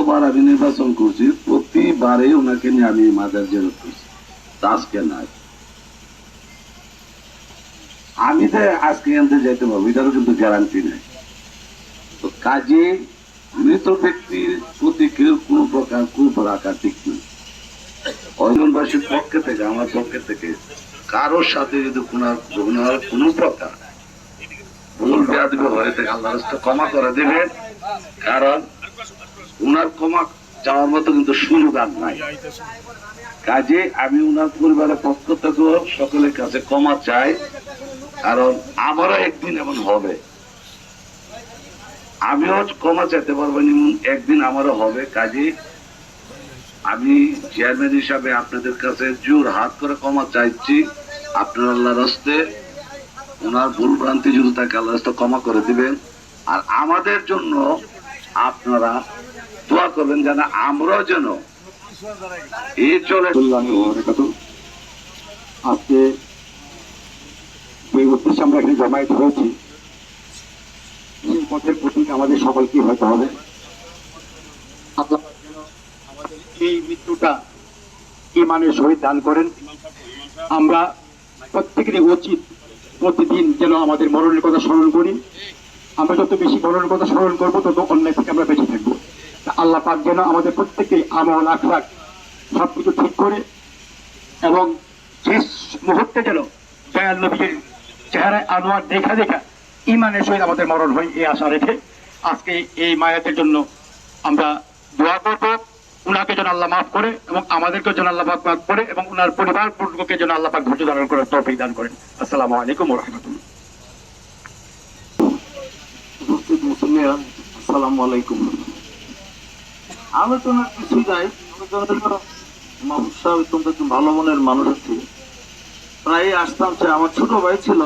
যতবার আমি নির্বাচন করছি প্রতিবারে ওনাকে নিয়ে আমি মাজার জিয়ারত করছি, আজকে নাই। আমি তো আজকে আনতে যাইতে পারবো এটারও কিন্তু গ্যারান্টি নেই। তো কাজে মৃত ব্যক্তির প্রতি কেউ কোন প্রকার কুপ রাখা ঠিক নেই। অঞ্চলবাসীর পক্ষে থেকে, আমার পক্ষে থেকে কারোর সাথে যদি কোনো প্রকার ভুল বেয়াদবি হয়ে থাকে আল্লাহ রাস্তা ক্ষমা করে দেবে, কারণ উনার ক্ষমা চাওয়ার মতো কিন্তু সুযোগ আর নাই। কাজে আমি উনার পরিবারের পক্ষ থেকে সকলের কাছে ক্ষমা চাই, কারণ আমারও একদিন এমন হবে, আমিও ক্ষমা চাইতে পারবো একদিন আমারও হবে। কাজে আমি চেয়ারম্যান হিসাবে আপনাদের কাছে জোর হাত করে ক্ষমা চাইছি। আপনার আল্লাহর রাস্তে ওনার ভুল ভ্রান্তি যদি থাকে আল্লাহর রাস্তে ক্ষমা করে দিবেন। আর আমাদের জন্য আপনারা দোয়া করবেন যেন আমরাও যেন এই চলে। আজকে যে উদ্দেশ্যে আমরা এখানে জমায়েত হয়েছি সেই পথের প্রতীক আমাদের সকলকে হতে হবে। আমাদের এই মৃত্যুটা ঈমানের সহিত দান করেন। আমরা প্রত্যেকেরই উচিত প্রতিদিন যেন আমাদের মরণের কথা স্মরণ করি। আমরা যত বেশি মরণের কথা স্মরণ করবো তত অন্যায় থেকে আমরা বেঁচে থাকবো। আল্লাহ পাক যেন আমাদের প্রত্যেকেই আমল আখলাক সবকিছু ঠিক করে এবং শেষ মুহূর্তে যেন দয়াল নবীর চেহারায় আনোয়ার দেখা দেখা ঈমানের সহিত আমাদের মরণ হয়, এই আশা রেখে আজকে এই মায়াতের জন্য আমরা দোয়া করবো। উনাকে যেন আল্লাহ মাফ করে এবং আমাদেরকে যেন আল্লাহ পাক মাফ করে এবং উনার পরিবার বর্গকে যেন আল্লাহ পাক ধৈর্য ধারণ করে তৌফিক দান করেন। আসসালামু আলাইকুম ওয়া রাহমাতুল্লাহ। আসসালামু আলাইকুম। আলোচনার কিছু যাই, মাহমুদ সাহেব তোমরা একটু ভালো মনের মানুষ আছে, প্রায় আসতাম। আমার ছোট ভাই ছিল,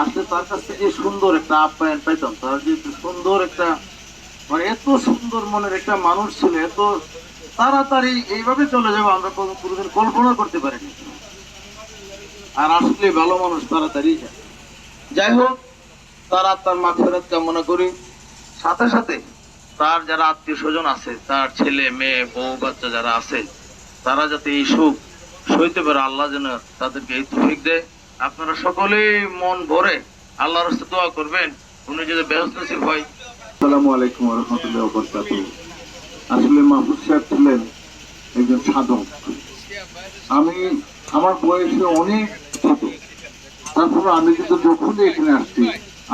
আসলে তার কাছ থেকে সুন্দর একটা আপ্যায়ন পাইতাম। তার যে সুন্দর একটা মানে এত সুন্দর মনের একটা মানুষ ছিল, এত তাড়াতাড়ি এইভাবে চলে যাবো আমরা কোনোদিন কল্পনা করতে পারিনি। আর আসলে ভালো মানুষ তাড়াতাড়ি যায়। যাই হোক, তারা তার মাগফিরাত কামনা করি। সাথে সাথে তার যারা আত্মীয় স্বজন আছে, তার ছেলে মেয়ে বউ বাচ্চা যারা আছে, তারা যাতে এই সুখ সইতে পারে, আল্লাহ যেন তাদেরকে এই তৌফিক দেয়। আপনারা সকলেই মন ভরে আল্লাহর রাস্তে দোয়া করবেন, উনি যদি ব্যস্ত নসিব হয়। আসসালামু আলাইকুম ওয়া রাহমাতুল্লাহি ওয়া বারাকাতুহু। আসলে মাহমুদ সাহেব ছিলেন একজন সাধক। আমি আমার বয়সে অনেক ছোট, তারপরে আমি কিন্তু যখনই এখানে আসছি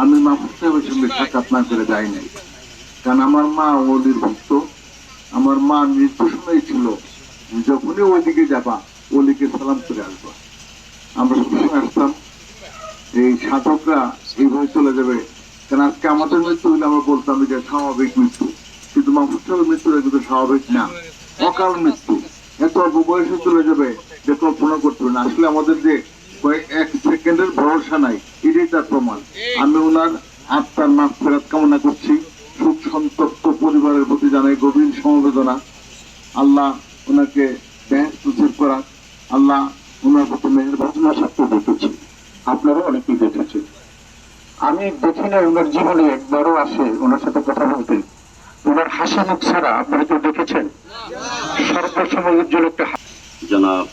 আমি মাহমুদ সাহেবের সঙ্গে সাক্ষাৎ না করে যাই নাই। কারণ আমার মা ওলির ভক্ত, আমার মা নির্দেশনাই ছিল যখনই ওইদিকে যাবা ওলিকে সালাম করে আসবা। আমরা সবসময় আসতাম, এই সাধকরা এইভাবে চলে যাবে। কারণ আজকে আমাদের মৃত্যু হলে আমরা বলতাম যে স্বাভাবিক মৃত্যু, কিন্তু মাহমুদ সাহেবের মৃত্যুটা কিন্তু স্বাভাবিক না, অকাল মৃত্যু। এত অল্প বয়সে চলে যাবে যে কল্পনা করতে হবে না। আসলে আমাদের যে এক সেকেন্ডের ভরসা নাই, এটাই তার প্রমাণ। আমি ওনার আত্মার মাগফিরাত কামনা করছি। সুখ সন্তপ্ত পরিবারের প্রতি জানাই গভীর সমবেদনা। আল্লাহ ওনাকে বেহেশত নসিব করা। আল্লাহ ওনার প্রতি মেহেরবান সত্য দেখেছি, আপনারা অনেকেই দেখেছেন। আমি দেখি না ওনার জীবনে একবারও আসে ওনার সাথে কথা বলতে। ওনার হাসি মুখ ছাড়া আপনারা কেউ দেখেছেন? সর্বসময় উজ্জ্বল একটা জনাব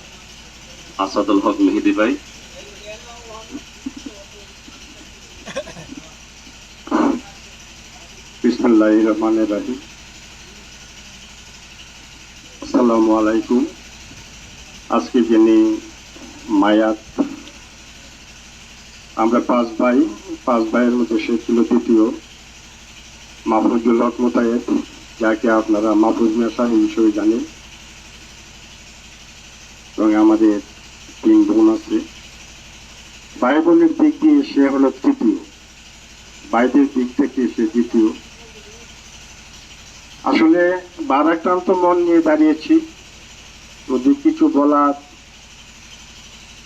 আসাদুল হক মেহেদী ভাই। বিসমিল্লাহির রহমানির রহিম। আসসালামু আলাইকুম। আজকে যিনি মায়াত, আমরা পাঁচ ভাইয়ের মধ্যে সে ছিল দ্বিতীয়, মাহফুজুল হক মোতায়েব, যাকে আপনারা মাহফুজ মিয়া সাহেব হিসেবে জানেন, এবং আমাদের তিন বোন আছে। ভাই বোনের দিক দিয়ে সে হলো তৃতীয়, ভাইদের দিক থেকে সে দ্বিতীয়। আসলে ভারাক্রান্ত মন নিয়ে দাঁড়িয়েছি, যদি কিছু বলার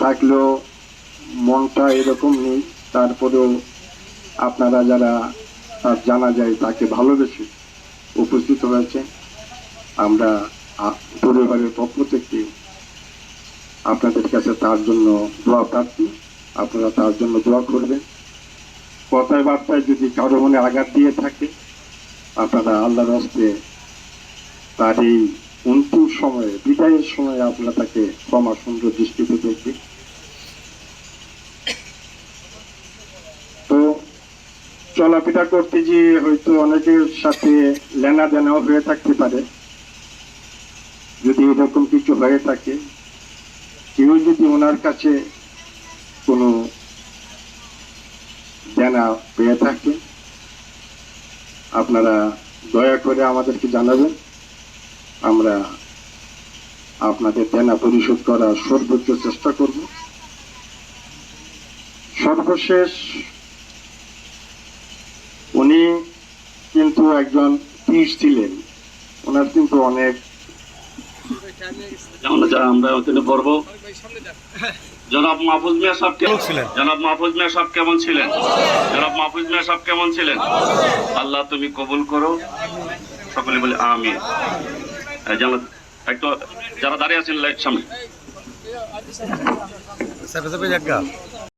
থাকলেও মনটা এরকম নেই। তারপরেও আপনারা যারা তার জানা যায় তাকে ভালোবেসে উপস্থিত হয়েছে, আমরা পরিবারের পক্ষ থেকে আপনাদের কাছে তার জন্য দোয়া প্রার্থী। আপনারা তার জন্য দোয়া করবেন। কথায় বার্তায় যদি কারো মনে আঘাত দিয়ে থাকে আপনারা আল্লাহর হস্তে তার এই অন্তিম সময়ে, বিদায়ের সময়ে আপনারা তাকে ক্ষমা সুন্দর দৃষ্টিতে দেখবেন। তো চলাফেরা করতে গিয়ে হয়তো অনেকের সাথে লেনা দেনাও হয়ে থাকতে পারে। যদি এরকম কিছু হয়ে থাকে, কেউ যদি ওনার কাছে কোনো দেনা পেয়ে থাকে, আপনারা দয়া করে আমাদেরকে জানাবেন। আমরা আপনাদের দেনা পরিশোধ করার সর্বোচ্চ চেষ্টা করব। সর্বশেষ উনি কিন্তু একজন পীর ছিলেন, ওনার কিন্তু অনেক আমরা ওখানে পড়বো। জনাব মাহফুজ মিয়া সাহেব কেমন ছিলেন? জনাব মাহফুজ মিয়া সাহেব কেমন ছিলেন? জনাব মাহফুজ মিয়া সাহেব কেমন ছিলেন? আল্লাহ তুমি কবুল করো, সকলে বলে আমিন। একটু যারা দাঁড়িয়ে আছেন সামনে